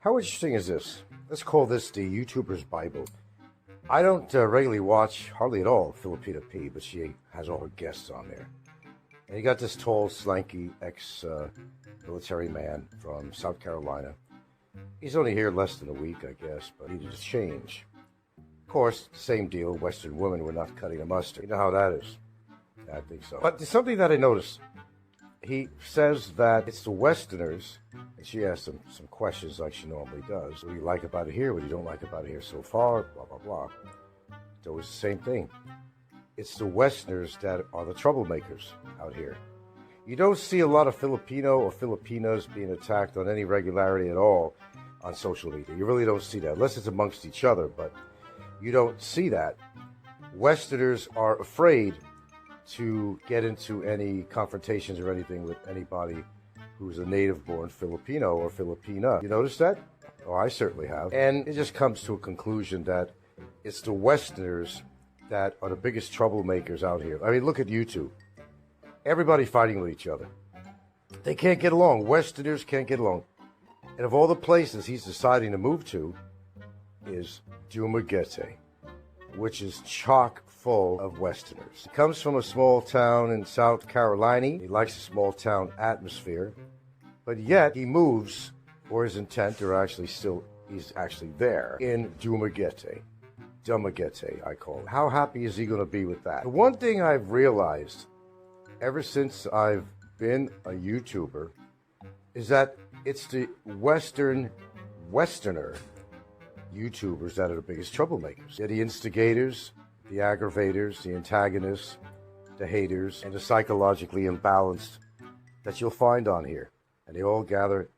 How interesting is this? Let's call this the YouTuber's Bible. I don't regularly watch, hardly at all, Filipina P, but she has all her guests on there. And you got this tall, slanky, ex-military man from South Carolina. He's only here less than a week, I guess, but he needed to change. Of course, same deal, Western women were not cutting a mustard. You know how that is. I think so. But there's something that I noticed. He says that it's the Westerners, and she asks him some questions like she normally does. What do you like about it here? What do you don't like about it here so far? Blah, blah, blah. It's always the same thing. It's the Westerners that are the troublemakers out here. You don't see a lot of Filipino or Filipinas being attacked on any regularity at all on social media. You really don't see that, unless it's amongst each other, but you don't see that. Westerners are afraid to get into any confrontations or anything with anybody who's a native-born Filipino or Filipina. You notice that? Oh, I certainly have. And it just comes to a conclusion that it's the Westerners that are the biggest troublemakers out here. I mean, look at YouTube. Everybody fighting with each other. They can't get along. Westerners can't get along. And of all the places he's deciding to move to is Dumaguete, which is chock full of Westerners. He comes from a small town in South Carolina. He likes a small town atmosphere, but yet he moves for his intent, or he's actually there in Dumaguete. Dumaguete, I call it. How happy is he going to be with that? The one thing I've realized ever since I've been a YouTuber is that it's the Westerner YouTubers that are the biggest troublemakers. They're the instigators, the aggravators, the antagonists, the haters, and the psychologically imbalanced that you'll find on here. And they all gather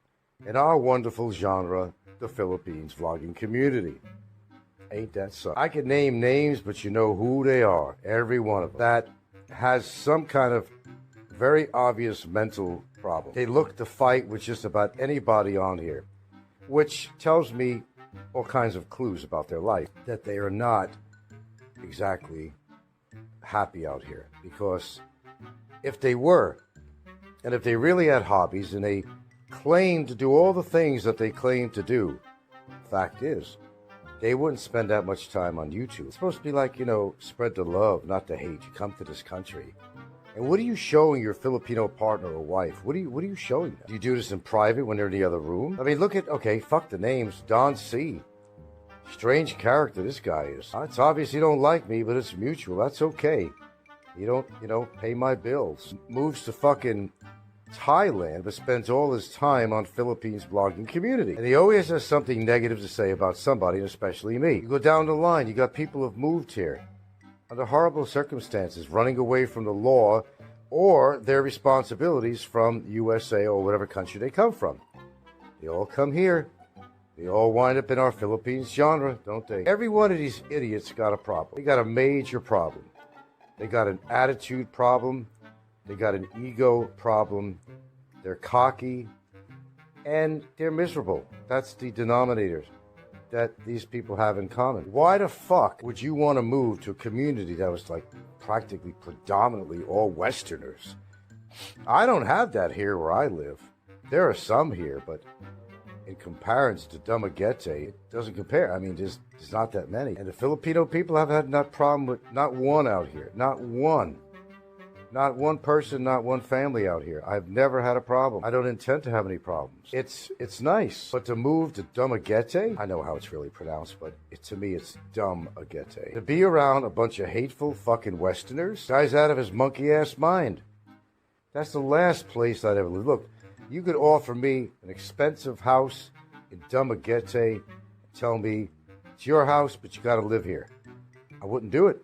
in our wonderful genre, the Philippines vlogging community. Ain't that so? I could name names, but you know who they are. Every one of them. That has some kind of very obvious mental problem. They look to fight with just about anybody on here, which tells me all kinds of clues about their life, that they are not exactly happy out here. Because if they were, and if they really had hobbies and they claimed to do all the things that they claim to do, fact is, they wouldn't spend that much time on YouTube. It's supposed to be like, spread the love, not the hate. You come to this country. And what are you showing your Filipino partner or wife? What are you showing them? Do you do this in private when they're in the other room? I mean, fuck the names. Don C. Strange character this guy is. It's obvious you don't like me, but it's mutual. That's okay. You don't, pay my bills. Moves to fucking Thailand, but spends all his time on Philippines blogging community. And he always has something negative to say about somebody, and especially me. You go down the line, you got people who've moved here under horrible circumstances, running away from the law or their responsibilities from USA or whatever country they come from. They all come here. They all wind up in our Philippines genre, don't they? Every one of these idiots got a problem. They got a major problem. They got an attitude problem. They got an ego problem. They're cocky. And they're miserable. That's the denominator that these people have in common. Why the fuck would you want to move to a community that was like practically predominantly all Westerners? I don't have that here where I live. There are some here, but in comparison to Dumaguete, it doesn't compare. I mean, there's not that many. And the Filipino people have had that problem with not one out here. Not one. Not one person, not one family out here. I've never had a problem. I don't intend to have any problems. It's nice. But to move to Dumaguete, I know how it's really pronounced, but to me it's Dumaguete. To be around a bunch of hateful fucking Westerners, guy's out of his monkey-ass mind. That's the last place I'd ever live. Look, you could offer me an expensive house in Dumaguete and tell me it's your house, but you got to live here. I wouldn't do it.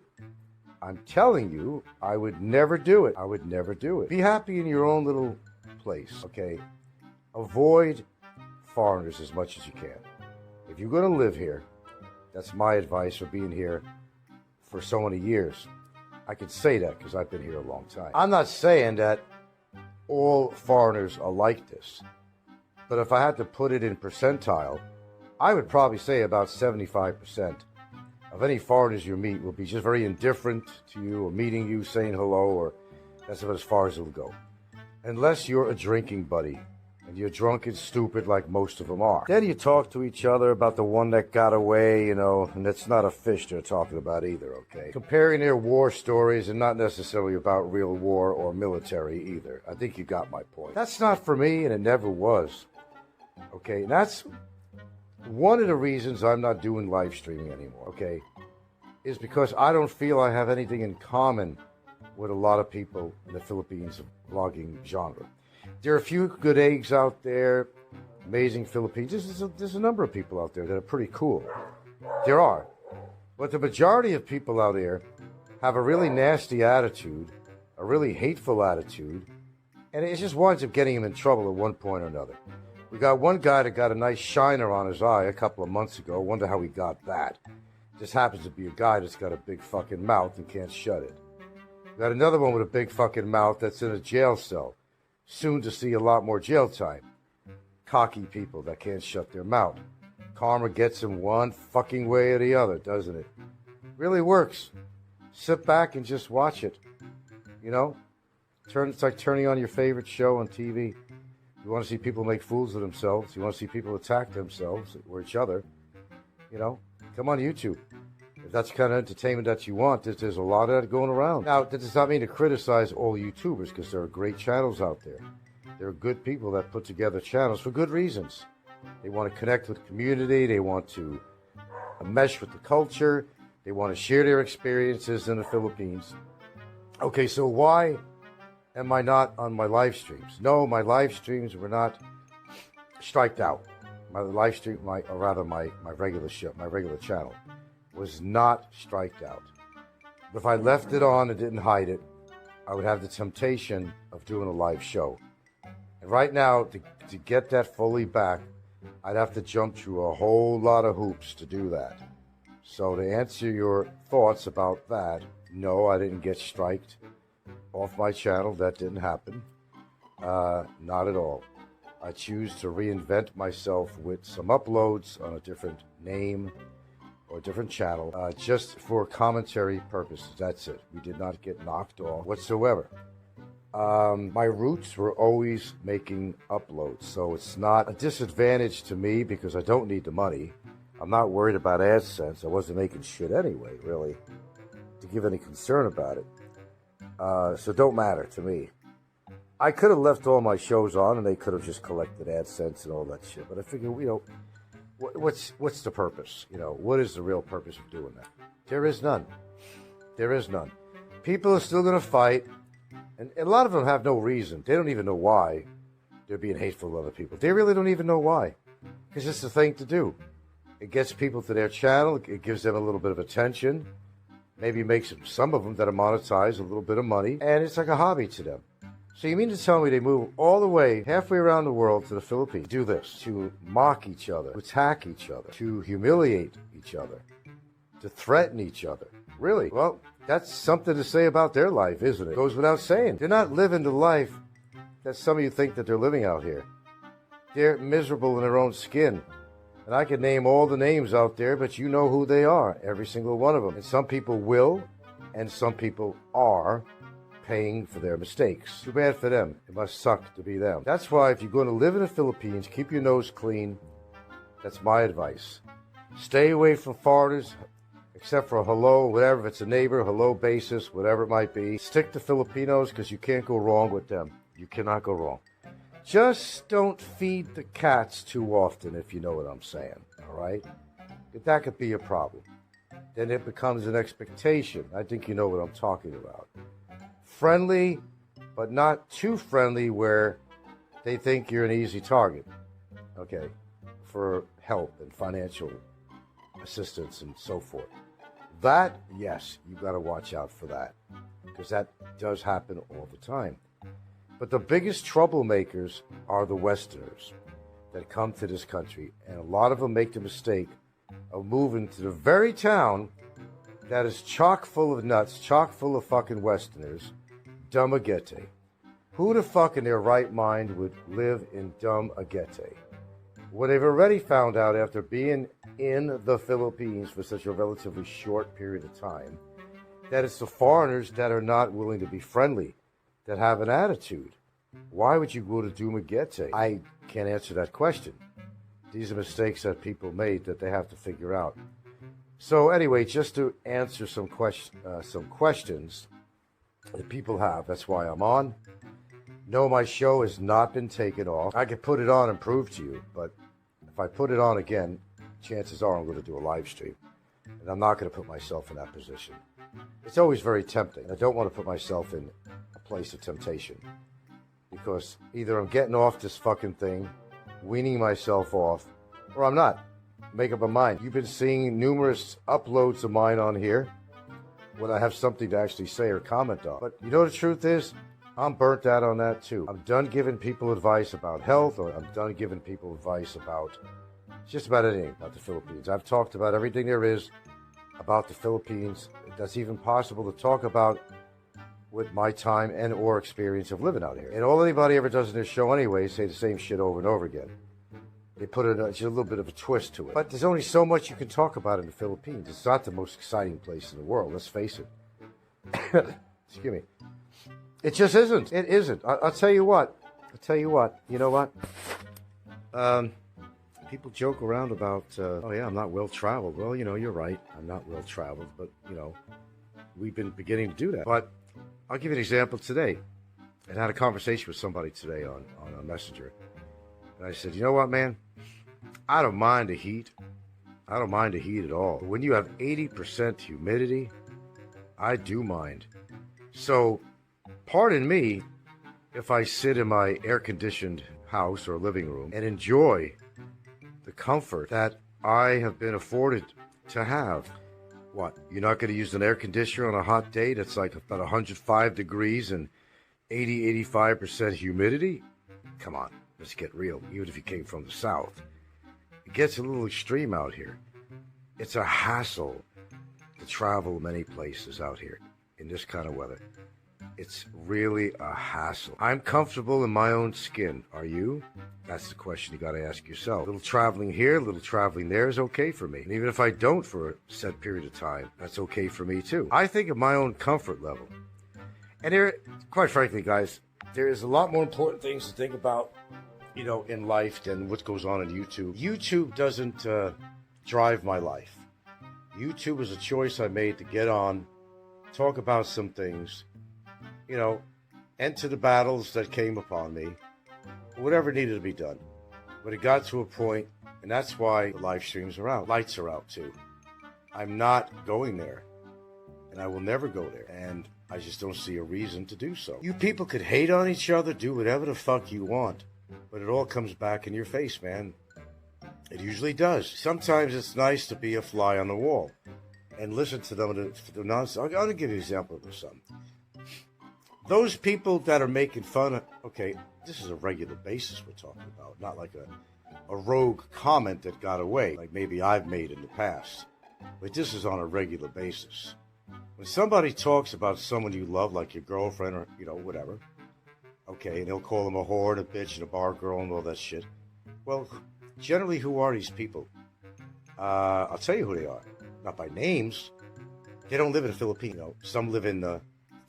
I'm telling you, I would never do it. I would never do it. Be happy in your own little place, okay? Avoid foreigners as much as you can. If you're going to live here, that's my advice for being here for so many years. I can say that because I've been here a long time. I'm not saying that all foreigners are like this, but if I had to put it in percentile, I would probably say about 75% of any foreigners you meet will be just very indifferent to you or meeting you, saying hello, or that's about as far as it'll go. Unless you're a drinking buddy and you're drunk and stupid like most of them are. Then you talk to each other about the one that got away, and that's not a fish they're talking about either, okay? Comparing their war stories and not necessarily about real war or military either. I think you got my point. That's not for me, and it never was, okay? And that's one of the reasons I'm not doing live streaming anymore, okay? Is because I don't feel I have anything in common with a lot of people in the Philippines vlogging genre. There are a few good eggs out there, amazing Philippines. There's a number of people out there that are pretty cool. There are. But the majority of people out there have a really nasty attitude, a really hateful attitude, and it just winds up getting him in trouble at one point or another. We got one guy that got a nice shiner on his eye a couple of months ago. Wonder how he got that. Just happens to be a guy that's got a big fucking mouth and can't shut it. We got another one with a big fucking mouth that's in a jail cell. Soon to see a lot more jail time. Cocky people that can't shut their mouth. Karma gets them one fucking way or the other, doesn't it? Really works. Sit back and just watch it. It's like turning on your favorite show on TV. You want to see people make fools of themselves. You want to see people attack themselves or each other. Come on YouTube. If that's the kind of entertainment that you want, there's a lot of that going around. Now, that does not mean to criticize all YouTubers, because there are great channels out there. There are good people that put together channels for good reasons. They want to connect with the community. They want to mesh with the culture. They want to share their experiences in the Philippines. Okay, so why am I not on my live streams? No, my live streams were not striked out. My live stream, my regular show, my regular channel, was not striked out. But if I left it on and didn't hide it, I would have the temptation of doing a live show. And right now, to get that fully back, I'd have to jump through a whole lot of hoops to do that. So to answer your thoughts about that, no, I didn't get striked off my channel. That didn't happen. Not at all. I choose to reinvent myself with some uploads on a different name or a different channel, just for commentary purposes. That's it. We did not get knocked off whatsoever. My roots were always making uploads, so it's not a disadvantage to me because I don't need the money. I'm not worried about AdSense. I wasn't making shit anyway, really, to give any concern about it. So it don't matter to me. I could have left all my shows on and they could have just collected AdSense and all that shit. But I figure, what's the purpose? What is the real purpose of doing that? There is none. There is none. People are still going to fight. And a lot of them have no reason. They don't even know why they're being hateful to other people. They really don't even know why. Because it's the thing to do. It gets people to their channel. It gives them a little bit of attention. Maybe makes some of them that are monetized a little bit of money. And it's like a hobby to them. So you mean to tell me they move all the way, halfway around the world to the Philippines, do this, to mock each other, to attack each other, to humiliate each other, to threaten each other? Really? Well, that's something to say about their life, isn't it? Goes without saying. They're not living the life that some of you think that they're living out here. They're miserable in their own skin. And I could name all the names out there, but you know who they are, every single one of them. And some people will, and some people are paying for their mistakes. Too bad for them. It must suck to be them. That's why if you're going to live in the Philippines, keep your nose clean. That's my advice. Stay away from foreigners, except for a hello, whatever. If it's a neighbor, hello basis, whatever it might be. Stick to Filipinos because you can't go wrong with them. You cannot go wrong. Just don't feed the cats too often, if you know what I'm saying. All right? That could be a problem. Then it becomes an expectation. I think you know what I'm talking about. Friendly, but not too friendly where they think you're an easy target, okay, for help and financial assistance and so forth. That, yes, you got to watch out for that because that does happen all the time. But the biggest troublemakers are the Westerners that come to this country, and a lot of them make the mistake of moving to the very town that is chock full of nuts, chock full of fucking Westerners, Dumaguete. Who the fuck in their right mind would live in Dumaguete? Well, they've already found out after being in the Philippines for such a relatively short period of time that it's the foreigners that are not willing to be friendly, that have an attitude. Why would you go to Dumaguete? I can't answer that question. These are mistakes that people made that they have to figure out. So anyway, just to answer some questions that people have, that's why I'm on. No, my show has not been taken off. I could put it on and prove to you, but if I put it on again, chances are I'm going to do a live stream. And I'm not going to put myself in that position. It's always very tempting. I don't want to put myself in a place of temptation. Because either I'm getting off this fucking thing, weaning myself off, or I'm not. Make up my mind. You've been seeing numerous uploads of mine on here when I have something to actually say or comment on. But you know the truth is, I'm burnt out on that too. I'm done giving people advice about health, or I'm done giving people advice about just about anything about the Philippines. I've talked about everything there is about the Philippines that's even possible to talk about with my time and or experience of living out here. And all anybody ever does in this show anyway is say the same shit over and over again. They put just a little bit of a twist to it. But there's only so much you can talk about in the Philippines. It's not the most exciting place in the world, let's face it. Excuse me. It just isn't. It isn't. I'll tell you what. You know what? People joke around about, oh yeah, I'm not well-traveled. Well, you know, you're right. I'm not well-traveled, but, you know, we've been beginning to do that. But I'll give you an example today. I had a conversation with somebody today on a messenger. And I said, you know what, man? I don't mind the heat. I don't mind the heat at all. But when you have 80% humidity, I do mind. So, pardon me if I sit in my air-conditioned house or living room and enjoy the comfort that I have been afforded to have. What? You're not going to use an air conditioner on a hot day that's like about 105 degrees and 85% humidity? Come on, let's get real. Even if you came from the South. It gets a little extreme out here. It's a hassle to travel many places out here in this kind of weather. It's really a hassle. I'm comfortable in my own skin. Are you? That's the question you got to ask yourself. A little traveling here, a little traveling there is okay for me. And even if I don't for a set period of time, that's okay for me too. I think of my own comfort level. And there, quite frankly, guys, there is a lot more important things to think about, you know, in life than what goes on YouTube. YouTube doesn't drive my life. YouTube is a choice I made to get on, talk about some things, you know, enter the battles that came upon me, whatever needed to be done. But it got to a point, and that's why the live streams are out. Lights are out too. I'm not going there, and I will never go there, and I just don't see a reason to do so. You people could hate on each other, do whatever the fuck you want, but it all comes back in your face, man. It usually does. Sometimes it's nice to be a fly on the wall and listen to them. The nonsense. I'll give you an example of something. Those people that are making fun of, okay, this is a regular basis we're talking about, not like a rogue comment that got away, like maybe I've made in the past. But this is on a regular basis. When somebody talks about someone you love, like your girlfriend or, you know, whatever, okay, and they'll call them a whore and a bitch and a bar girl and all that shit. Well, generally, who are these people? I'll tell you who they are. Not by names. They don't live in the Philippines. You know, some live in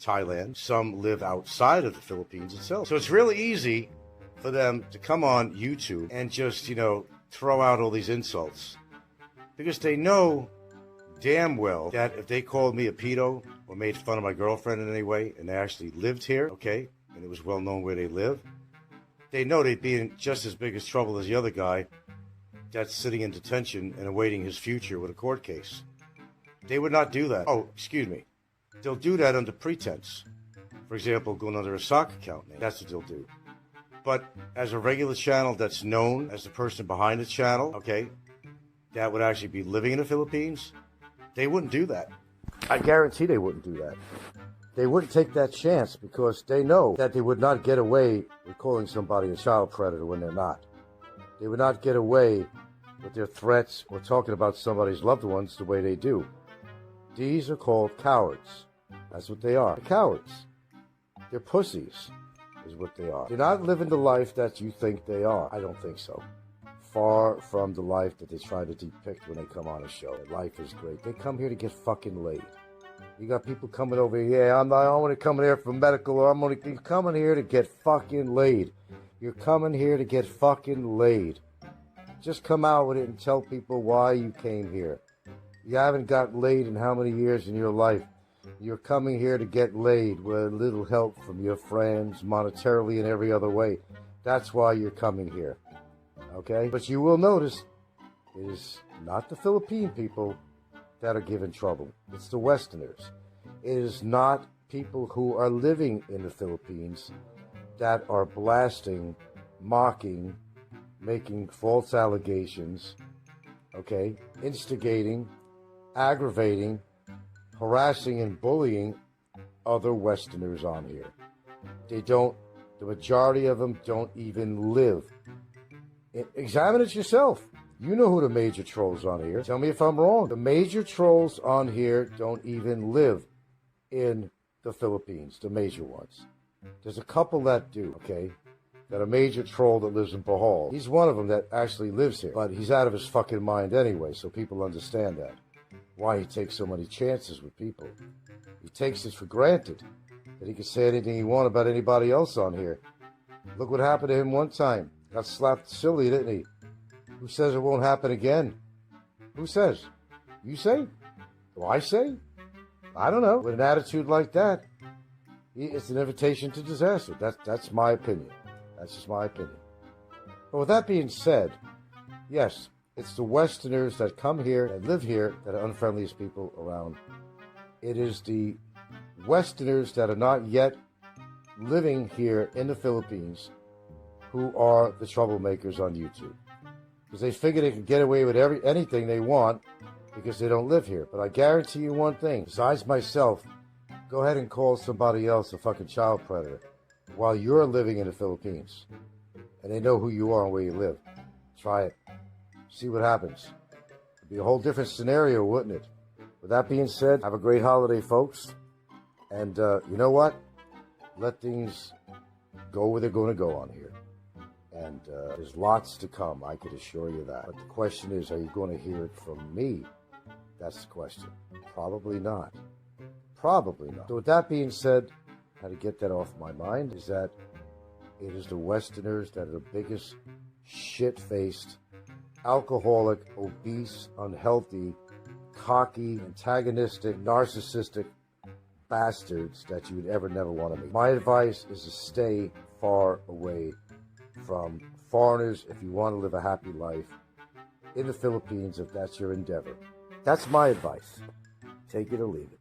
Thailand. Some live outside of the Philippines itself. So it's really easy for them to come on YouTube and just, you know, throw out all these insults. Because they know damn well that if they called me a pedo or made fun of my girlfriend in any way and they actually lived here, okay, and it was well known where they live, they know they'd be in just as big as trouble as the other guy that's sitting in detention and awaiting his future with a court case. They would not do that. Oh, excuse me. They'll do that under pretense. For example, going under a sock account name. That's what they'll do. But as a regular channel that's known as the person behind the channel, okay, that would actually be living in the Philippines, they wouldn't do that. I guarantee they wouldn't do that. They wouldn't take that chance because they know that they would not get away with calling somebody a child predator when they're not. They would not get away with their threats or talking about somebody's loved ones the way they do. These are called cowards. That's what they are. They're cowards. They're pussies, is what they are. They're not living the life that you think they are. I don't think so. Far from the life that they try to depict when they come on a show. Their life is great. They come here to get fucking laid. You got people coming over here. Yeah, I want to come here for medical, or you're coming here to get fucking laid. You're coming here to get fucking laid. Just come out with it and tell people why you came here. You haven't gotten laid in how many years in your life? You're coming here to get laid with a little help from your friends, monetarily and every other way. That's why you're coming here. Okay? But you will notice it is not the Philippine people that are giving trouble. It's the Westerners. It is not people who are living in the Philippines that are blasting, mocking, making false allegations, okay, instigating, aggravating, harassing, and bullying other Westerners on here. The majority of them don't even live. Examine it yourself. You know who the major trolls on here. Tell me if I'm wrong. The major trolls on here don't even live in the Philippines, the major ones. There's a couple that do, okay? That a major troll that lives in Bohol. He's one of them that actually lives here, but he's out of his fucking mind anyway, so people understand that. Why he takes so many chances with people. He takes it for granted that he can say anything he wants about anybody else on here. Look what happened to him one time. Got slapped silly, didn't he? Who says it won't happen again? Who says? You say? Do I say? I don't know. With an attitude like that, it's an invitation to disaster. That's my opinion. That's just my opinion. But with that being said, yes, it's the Westerners that come here and live here that are unfriendliest people around. It is the Westerners that are not yet living here in the Philippines who are the troublemakers on YouTube. Because they figure they can get away with anything they want because they don't live here. But I guarantee you one thing, besides myself, go ahead and call somebody else a fucking child predator while you're living in the Philippines. And they know who you are and where you live. Try it. See what happens. It'd be a whole different scenario, wouldn't it? With that being said, have a great holiday, folks. And you know what? Let things go where they're going to go on here. And there's lots to come, I could assure you that. But the question is, are you going to hear it from me? That's the question. Probably not. Probably not. So with that being said, how to get that off my mind is that it is the Westerners that are the biggest shit-faced, alcoholic, obese, unhealthy, cocky, antagonistic, narcissistic bastards that you would ever never want to meet. My advice is to stay far away from foreigners if you want to live a happy life in the Philippines, if that's your endeavor. That's my advice. Take it or leave it.